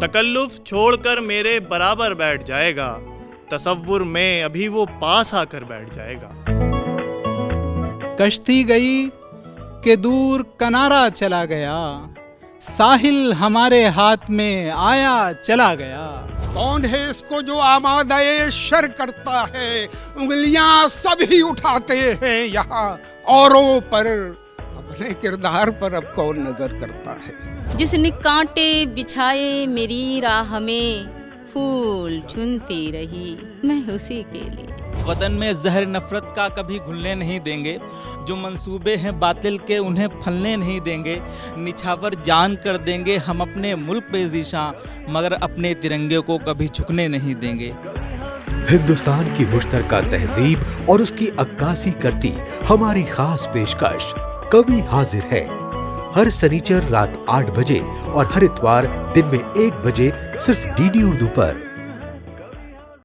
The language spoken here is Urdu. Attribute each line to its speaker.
Speaker 1: تکلف چھوڑ کر میرے برابر بیٹھ جائے گا، تصور میں ابھی وہ پاس آ کر بیٹھ جائے گا۔
Speaker 2: کشتی گئی کہ دور کنارہ چلا گیا، ساحل ہمارے ہاتھ میں آیا چلا گیا۔
Speaker 3: کون ہے اس کو جو آمادہ شر کرتا ہے؟ انگلیاں سبھی اٹھاتے ہیں یہاں، اوروں پر اپنے کردار پر اب کون نظر کرتا ہے؟
Speaker 4: جس نے کانٹے بچھائے میری راہ میں، پھول چنتی رہی میں اسی کے لیے۔
Speaker 5: وطن میں زہر نفرت کا کبھی گھلنے نہیں دیں گے، جو منصوبے ہیں باطل کے انہیں پھلنے نہیں دیں گے۔ نچھاور جان کر دیں گے ہم اپنے ملک پہ ذیشاں، مگر اپنے ترنگے کو کبھی جھکنے نہیں دیں گے۔
Speaker 6: ہندوستان کی مشترکہ تہذیب اور اس کی عکاسی کرتی ہماری خاص پیشکش کوی حاضر ہے، ہر سنیچر رات 8 بجے اور ہر اتوار دن میں 1 بجے صرف ڈی ڈی اردو پر۔